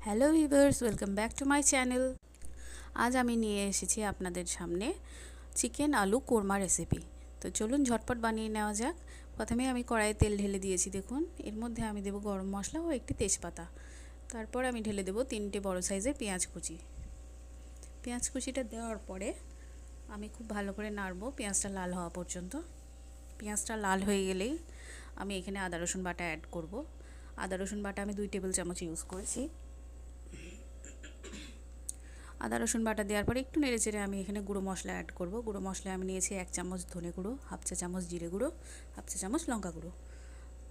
Hello viewers, welcome back to my channel. আজ আমি নিয়ে এসেছি আপনাদের সামনে চিকেন আলু কোরমা রেসিপি। তো চলুন ঝটপট বানিয়ে নেওয়া যাক। প্রথমে আমি কড়াইয়ে তেল ঢেলে দিয়েছি, দেখুন। এর মধ্যে আমি দেবো গরম মশলা ও একটি তেজপাতা। তারপর আমি ঢেলে দেবো 3টে বড় সাইজের পেঁয়াজ কুচি। পেঁয়াজ কুচিটা দেওয়ার পরে আমি খুব ভালো করে নাড়বো পেঁয়াজটা লাল হওয়া পর্যন্ত। পেঁয়াজটা লাল হয়ে গেলেই আমি এখানে আদা রসুন বাটা অ্যাড করব। আদা রসুন বাটা আমি 2 টেবিল চামচ ইউজ করেছি। আদা রসুন বাটা দেওয়ার পরে একটু নেড়েচেড়ে আমি এখানে গুঁড়ো মশলা অ্যাড করব। গুঁড়ো মশলা আমি নিয়েছি 1 চামচ ধনে গুঁড়ো, হাফ চা চামচ জিরে গুঁড়ো, হাফ চা চামচ লঙ্কা গুঁড়ো।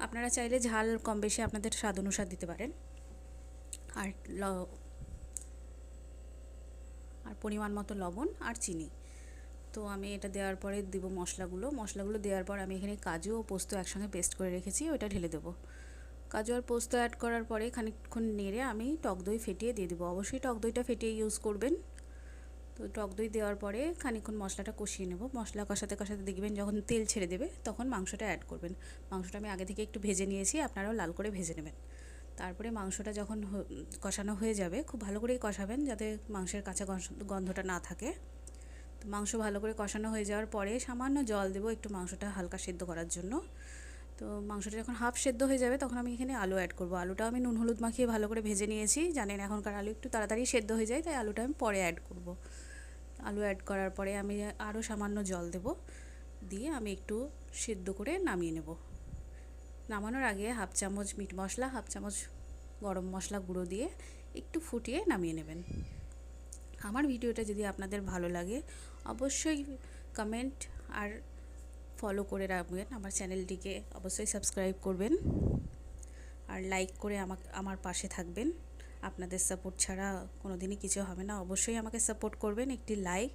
আপনারা চাইলে ঝাল কম বেশি আপনাদের স্বাদ অনুসার দিতে পারেন। আর পরিমাণ মতো লবণ আর চিনি। তো আমি এটা দেওয়ার পরে দেবো মশলাগুলো দেওয়ার পর আমি এখানে কাজু ও পোস্ত একসঙ্গে পেস্ট করে রেখেছি, ওটা ঢেলে দেবো। কাজু আর পোস্ত অ্যাড করার পরে খানিকক্ষণ নেড়ে আমি টক দই ফেটিয়ে দিয়ে দেবো। অবশ্যই টক দইটা ফেটিয়ে ইউজ করবেন। তো টক দই দেওয়ার পরে খানিকক্ষণ মশলাটা কষিয়ে নেব। মশলা কষাতে কষাতে দেখবেন যখন তেল ছেড়ে দেবে তখন মাংসটা অ্যাড করবেন। মাংসটা আমি আগে থেকে একটু ভেজে নিয়েছি, আপনারাও লাল করে ভেজে নেবেন। তারপরে মাংসটা যখন কষানো হয়ে যাবে, খুব ভালো করেই কষাবেন যাতে মাংসের কাঁচা গন্ধটা না থাকে। তো মাংস ভালো করে কষানো হয়ে যাওয়ার পরে সামান্য জল দেবো একটু মাংসটা হালকা সেদ্ধ করার জন্য। তো মাংসটা যখন হাফ সেদ্ধ হয়ে যাবে তখন আমি এখানে আলু অ্যাড করব। আলুটা আমি নুন হলুদ মাখিয়ে ভালো করে ভেজে নিয়েছি। জানেন এখনকার আলু একটু তাড়াতাড়ি সেদ্ধ হয়ে যায়, তাই আলুটা আমি পরে অ্যাড করব। আলু অ্যাড করার পরে আমি আরও সামান্য জল দেব, দিয়ে আমি একটু সেদ্ধ করে নামিয়ে নেব। নামানোর আগে হাফ চামচ মিট মশলা, হাফ চামচ গরম মশলা গুঁড়ো দিয়ে একটু ফুটিয়ে নামিয়ে নেবেন। আমার ভিডিওটা যদি আপনাদের ভালো লাগে অবশ্যই কমেন্ট আর ফলো করে রাখবেন। আমার চ্যানেলটিকে অবশ্যই সাবস্ক্রাইব করবেন আর লাইক করে আমার পাশে থাকবেন। আপনাদের সাপোর্ট ছাড়া কোনো দিনই কিছু হবে না। অবশ্যই আমাকে সাপোর্ট করবেন। একটি লাইক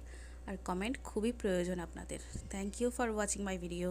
আর কমেন্ট খুবই প্রয়োজন আপনাদের। Thank you for watching my video.